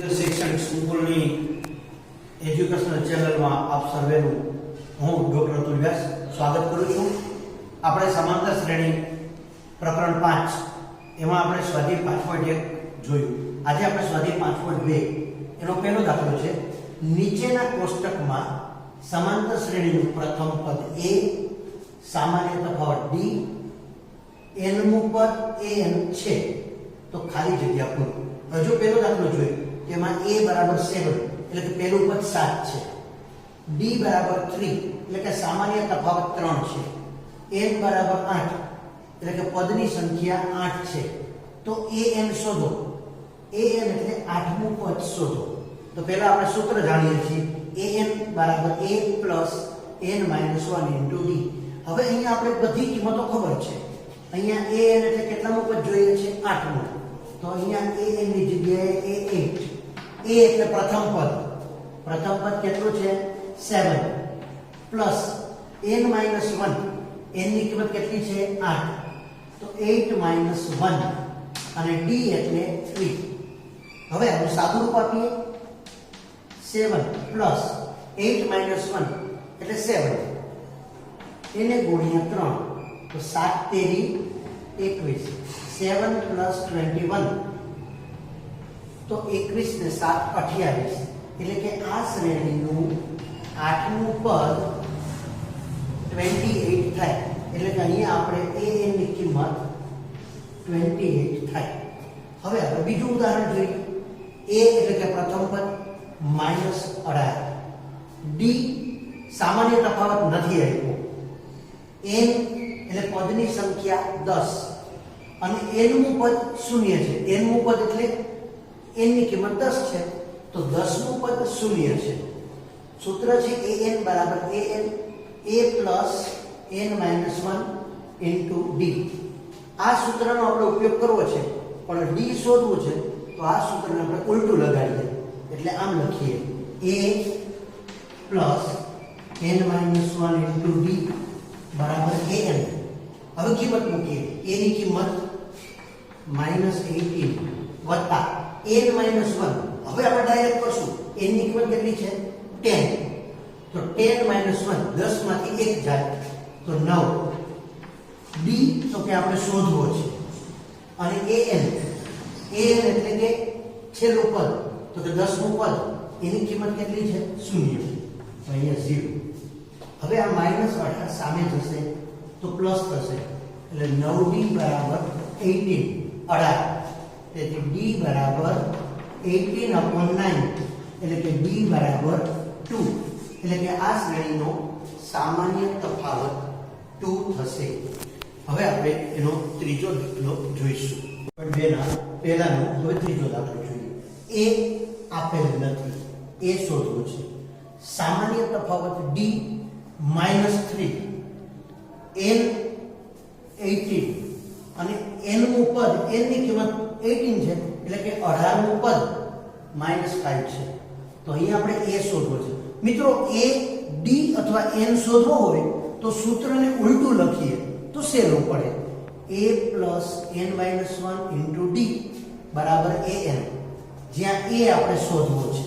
શૈક્ષણિક સંકુલની એજ્યુકેશનલ ચેનલમાં આપ સર્વેનું હું ડોક્ટર અતુલ વ્યાસ સ્વાગત કરું છું. આપણે સમાંતર શ્રેણી પ્રકરણ 5 એમાં આપણે સ્વાધ્યાય 5.1 જોયું. આજે આપણે સ્વાધ્યાય 5.2 એનો પહેલો દાખલો છે. નીચેના કોષ્ટકમાં સમાંતર શ્રેણીનું પ્રથમ પદ a, સામાન્ય તફાવત d, n મું પદ an છે તો ખાલી જગ્યા પૂરો. હજુ પહેલો દાખલો જોયો તેમાં a બરાબર 7 એટલે કે પહેલું પદ 7 છે, d બરાબર 3 એટલે કે સામાન્ય તફાવત 3 છે, n બરાબર 8 એટલે કે પદની સંખ્યા 8 છે. તો an શોધો. an એટલે 8મું પદ શોધો. તો પહેલા આપણે સૂત્ર જાણીએ છીએ an બરાબર a plus n minus 1 into d. હવે અહીંયા આપણે બધી કિંમતો ખબર છે. અહીંયા an એટલે કેટલામું પદ જોઈએ છે? 8મું. તો અહીંયા an ની જગ્યાએ a8. a એટલે પ્રથમ પદ કેટલું છે? 7 પ્લસ n માઈનસ 1, n ની કિંમત કેટલી છે? 8. તો 8 માઈનસ 1 અને d એટલે 3. હવે આનું સાદું રૂપ આપીએ. 7 પ્લસ 8 માઈનસ 1 એટલે 7 એને ગુણ્યા 3 તો 7 તેરી 21. 7 પ્લસ 21 તો 21 ને 7 28 એટલે કે આ શ્રેણીનું 8મું પદ 28 થાય. એટલે કે અહીંયા આપણે an ની કિંમત 28 થાય. હવે આપણે બીજું ઉદાહરણ જોઈએ. a એટલે કે પ્રથમ પદ -18, d સામાન્ય તફાવત નથી આપ્યો, n એટલે પદની સંખ્યા 10 અને n મું પદ 0 છે. n મું પદ એટલે n ની કિંમત 10 છે તો 10મું પદ 0 છે. સૂત્ર છે an બરાબર an a plus n minus 1 into d. આ સૂત્રનો આપણે ઉપયોગ કરવો છે પણ d શોધવું છે તો આ સૂત્રને આપણે ઉલટું લગાડીએ. એટલે આમ લખીએ a plus n minus 1 into d બરાબર an. હવે કિંમત મૂકીએ. a ની કિંમત -18 વત્તા n માઈનસ 1. હવે આપણે ડાયરેક્ટ કરશું. n ની કિંમત કેટલી છે? 10. તો 10 માઈનસ 1 10 માંથી 1 જાય તો 9. d તો કે આપણે શોધવો છે અને an એટલે કે છેલ્લું પદ તો કે 10મું પદ એની કિંમત કેટલી છે? 0. તો અહીંયા 0. હવે આ -18 સામે જશે તો પ્લસ થશે એટલે 9d બરાબર 18 18. તેથી d બરાબર 18/9 એટલે કે d બરાબર 2 એટલે કે આ શ્રેણીનો સામાન્ય તફાવત 2 થશે. હવે આપણે એનો ત્રીજો દાખલો જોઈશું. પણ બેના પહેલાનો હવે ત્રીજો દાખલો જોઈએ. a આપેલ નથી, a શોધવો છે. સામાન્ય તફાવત d -3, n 18 અને n મું પદ n ની કિંમત 18 છે એટલે કે 18મું પદ -5 છે. તો અહીં આપણે a શોધવો છે. મિત્રો a d અથવા n શોધવો હોય તો સૂત્રને ઉલટું લખીએ તો સહેલું પડે. a plus n minus 1 into d બરાબર an. જ્યાં a આપણે શોધવો છે.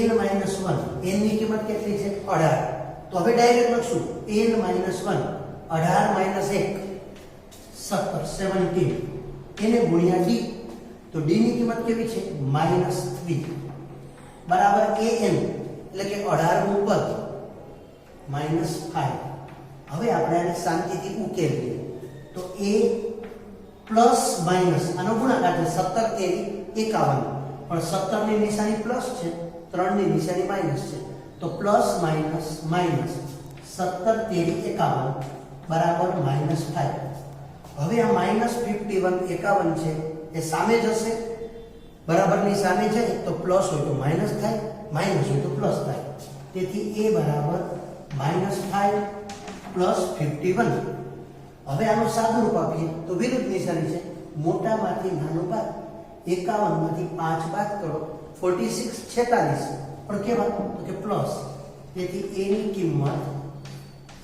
n માઈનસ 1 n ની કિંમત કેટલી છે? 18. તો હવે ડાયરેક્ટ લખશું n માઈનસ 1 18 માઈનસ 1 17 એને ગુણ્યા d તો d ની કિંમત કેવી છે? -3 બરાબર an એટલે કે 18મું પદ -5. હવે આપણે આને શાંતિથી ઉકેલીએ તો a પ્લસ માઈનસ આનો ગુણાકાર છે 17 તેરી 51 પણ 17 ની નિશાની પ્લસ છે, 3 ની નિશાની માઈનસ છે તો પ્લસ માઈનસ માઈનસ 17 તેરી 51 બરાબર -5. હવે આ -51 51 છે એ સામે જશે. બરાબરની સામે જાય તો પ્લસ હોય તો માઈનસ થાય, માઈનસ હોય તો પ્લસ થાય. તેથી a બરાબર -5 પ્લસ 51. હવે આનું સાદું રૂપ આપીએ તો વિરુદ્ધ નિશાની છે. મોટામાંથી નાનું બાદ 51 માંથી 5 બાદ કરો 46 46 પણ કેવા તો કે પ્લસ. તેથી a ની કિંમત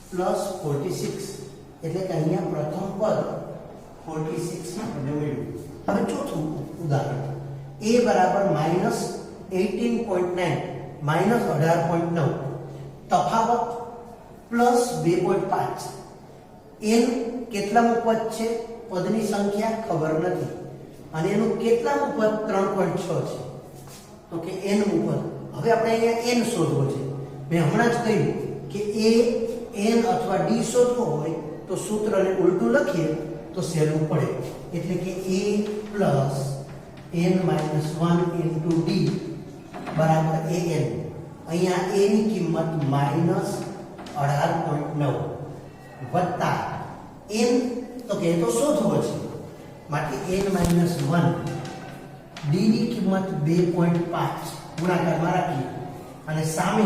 પ્લસ 46 એટલે કે અહીંયા પ્રથમ પદ 46 આપણને મળ્યું. હવે ચોથું ઉદાહરણ a બરાબર -18.9 -18.9 તફાવત પ્લસ 2.5 n કેટલામું પદ છે પદની સંખ્યા ખબર નથી અને એનું કેટલામું પદ 3.6 છે તો કે n મું પદ હવે આપણે અહીંયા n શોધવો છે મેં હમણાં જ કહ્યું કે a n અથવા d શોધવો હોય તો સૂત્રને ઉલટું લખીએ તો સહેલું પડે એટલે કે a plus n minus 1 into d બરાબર an અહીંયા a ની કિંમત -18.9 વત્તા n તો કે તો શોધવો છે માટે n minus 1 d ની કિંમત 2.5 ગુણાકારમાં રાખીએ અને સામે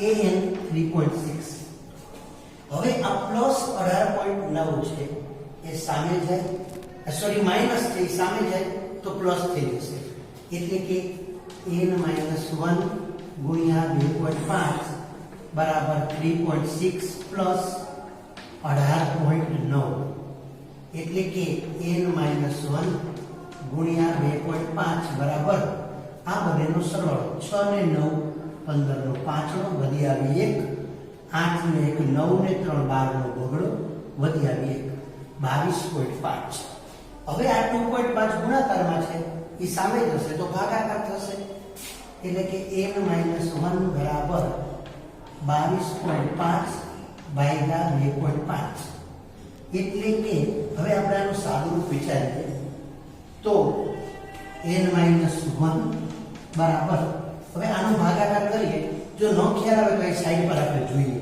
an 3.6 હવે આ પ્લસ 18.9 છે એ સામે જાય સોરી માઈનસ છે એ સામે જાય તો પ્લસ થઈ જશે એટલે કે n minus 1 ગુણ્યા 2.5 બરાબર 3.6 પ્લસ 18.9 એટલે કે n minus 1 ગુણ્યા 2.5 બરાબર આ બંનેનો સરવાળો 6 ને 9 15 નો 5 નો વધી આવી 1 8 ને 1 9 ને 3 12 નો બગડો વધી આવી 1 22.5 હવે આ 2.5 ગુણાકારમાં છે એ સામે જશે તો ભાગાકાર થશે એટલે કે n minus 1 બરાબર 22.5 ભાગ્યા 2.5 એટલે કે હવે આપણે આનું સાદું રૂપ વિચારીએ તો n minus 1 બરાબર હવે આનો ભાગાકાર કરીએ જો ન ખ્યાલ આવે તો એ સાઈડ પર આપણે જોઈએ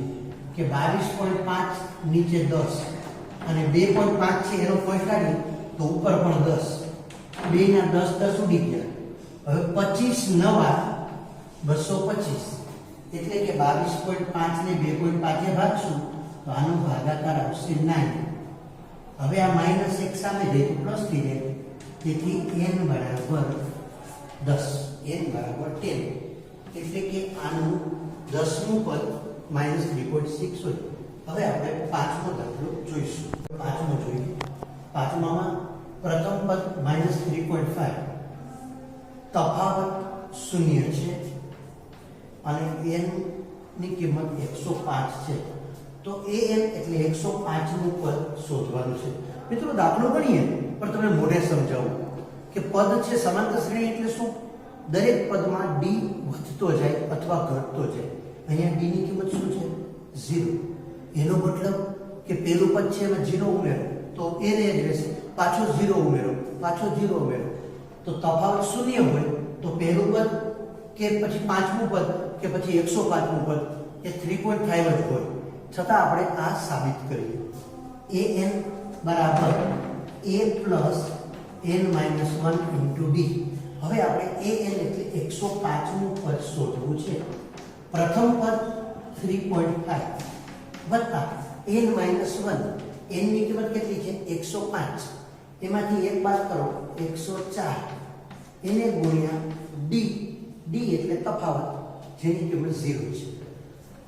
કે 22.5 નીચે 10 અને 2.5 છે એનો પોઈન્ટ કાઢી તો ઉપર પણ 10 બે ના 10 10 ઉડી ગયા હવે 25 નવા 225 એટલે કે 22.5 ને 2.5 એ ભાગશું તો આનો ભાગાકાર આવશે 9 હવે આ માઈનસ 1 સામે જાય તો પ્લસ થઈ જાય તેથી n બરાબર 10 n બરાબર 10 એટલે કે આનું 10મું પદ -3.6 હોય હવે આપણે પાંચમો દાખલો જોઈશું પાંચમો જોઈએ પાંચમામાં પ્રથમ પદ -3.5 તફાવત 0 છે અને n ની કિંમત 105 છે તો an એટલે 105 નું પદ શોધવાનું છે મિત્રો દાખલો ગણીએ પણ તમને મોઢે સમજાવું કે પદ છે સમાંતર શ્રેણી એટલે શું દરેક પદમાં d વધતો જાય અથવા ઘટતો જાય અહીંયા d ની કિંમત શું છે 0 એનો મતલબ કે પહેલું પદ છે એમાં 0 ઉમેરો તો એ જ રહેશે પાછો 0 ઉમેરો પાછો 0 ઉમેરો તો તફાવત 0 હોય તો પહેલું પદ કે પછી પાંચમું પદ કે પછી 105મું પદ એ 3.5 જ હોય છતાં આપણે આ સાબિત કરીએ an બરાબર a plus n minus 1 into d હવે આપણે an એટલે 105મું પદ શોધવું છે પ્રથમ પદ 3.5 વત્તા n minus 1 n ની કિંમત કેટલી છે 105 એમાંથી એક બાદ કરો 104 એને ગુણ્યા d d એટલે તફાવત જેની કિંમત 0 છે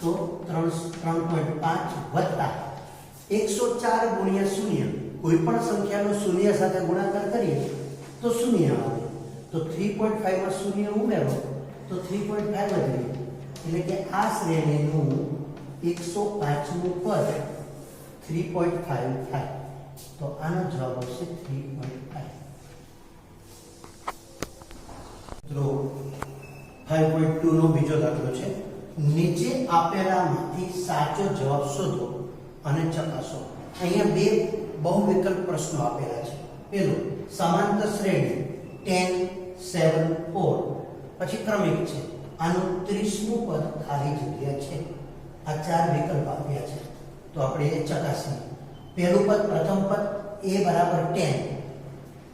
તો 3.5 વત્તા 104 ગુણ્યા 0 કોઈ પણ સંખ્યાનો 0 સાથે ગુણાકાર કરીએ તો 0 આવે તો 3.5 માં 0 ઉમેરો તો 3.5 જ રહે એટલે કે આ શ્રેણીનું 105મું પદ 3.5 થાય તો આનો જવાબ આવશે 3.5 મિત્રો 5.2 નો બીજો દાખલો છે નીચે આપેલામાંથી સાચો જવાબ શોધો અને ચકાસો અહીંયા બે બહુ વિકલ્પ પ્રશ્નો આપેલા છે પહેલો સમાંતર શ્રેણી 10 7 4 પછી ક્રમિક છે આનું 30મું પદ ખાલી જગ્યા છે આ ચાર વિકલ્પ આપ્યા છે તો આપણે એ ચકાસીએ પહેલું પદ પ્રથમ પદ a બરાબર 10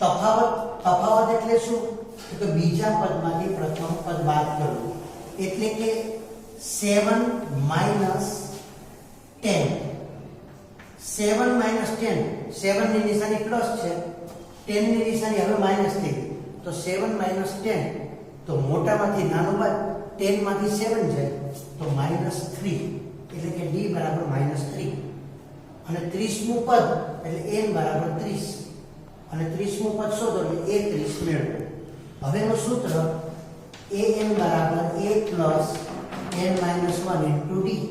તફાવત એટલે શું તો બીજા પદમાંથી પ્રથમ પદ બાદ કરવું એટલે કે 7 minus 10 7 minus 10 7 ની નિશાની પ્લસ છે 10 ની નિશાની હવે માઈનસ થઈ ગઈ તો 7 minus 10 તો મોટામાંથી નાનું બાદ 10 માંથી 7 જાય તો -3 એટલે કે d બરાબર -3 અને 30મું પદ એટલે n બરાબર 30 અને 30મું પદ શોધો એટલે a 30 મેળવો હવેનું સૂત્ર an બરાબર a plus n minus 1 into D.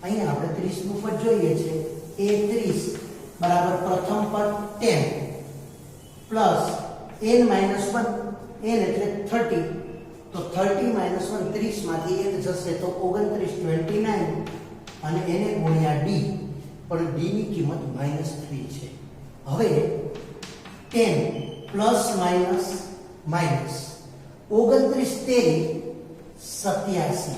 અહીંયા આપણે 30 નું પદ જોઈએ છે. a 30 બરાબર પ્રથમ પદ 10 પ્લસ n માઇનસ 1, n એટલે 30, તો 30 માઇનસ 1 30 માંથી 1 જશે તો 29 29 અને એને ગુણ્યા ડી, પણ ડી ની કિંમત -3 છે. હવે 10 પ્લસ માઇનસ માઇનસ 29 તેરી 87,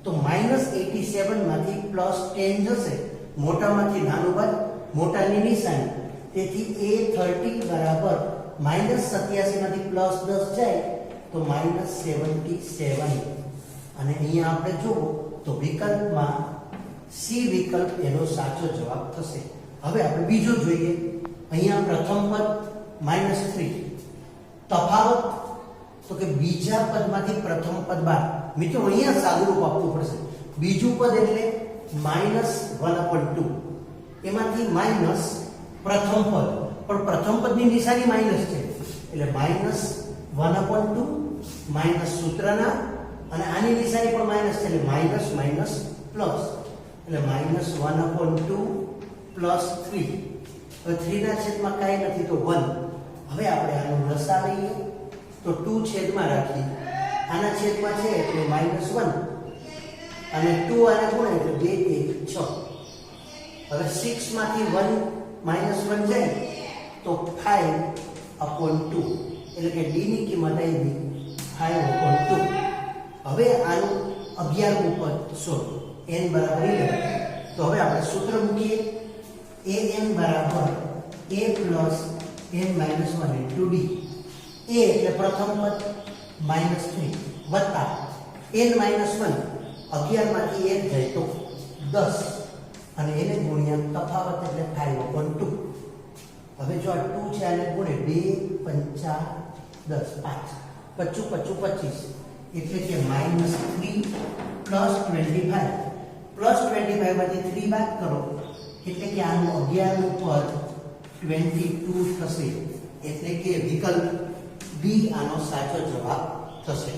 તો -87 માંથી પ્લસ 10 જશે, મોટામાંથી નાનું બાદ મોટાની નિશાની, તેથી a30 બરાબર -87 માંથી પ્લસ 10 જાય તો -77. અને અહીંયા આપણે જુઓ તો વિકલ્પમાં સી વિકલ્પ એનો સાચો જવાબ થશે. હવે આપણે બીજો જોઈએ. અહીંયા પ્રથમ પદ -3, તફાવત તો કે બીજા પદમાંથી પ્રથમ પદ બાદ. મિત્રો અહીંયા સાદુરૂપ આપવું પડશે. બીજું પદ એટલે -1/2, એમાંથી માઈનસ પ્રથમ પદ, પણ પ્રથમ પદની નિશાની માઈનસ છે એટલે -1/2 માઈનસ સૂત્રના, અને આની નિશાની પણ માઈનસ છે એટલે માઈનસ માઈનસ પ્લસ, એટલે -1/2 પ્લસ 3. હવે 3 ના છેદમાં કાંઈ નથી તો 1. હવે આપણે આનો લસા લઈએ તો 2 છેદમાં રાખી, આના છેદમાં છે એટલે -1 અને 2 આને ગુણે એટલે 2 1 6. હવે 6 માંથી 1 જાય તો 5/2, એટલે કે d ની કિંમત આવી 5/2. હવે આનું 11મું પદ શોધો, n બરાબર 11. તો હવે આપણે સૂત્ર મૂકીએ. an બરાબર a plus n minus 1 into D. a એટલે પ્રથમ પદ -3 વત્તા n માઇનસ 1, 11 માંથી 1 જાય તો 10 અને એને ગુણ્યા તફાવત એટલે 5/2. હવે જો આ 2 છે આને ગુણે 2 5 10 5 25 25 એટલે કે -3 પ્લસ 25. પ્લસ 25 માંથી 3 બાદ કરો એટલે કે આનું 11મું પદ 22 થશે, એટલે કે વિકલ્પ બી આનો સાચો જવાબ થશે.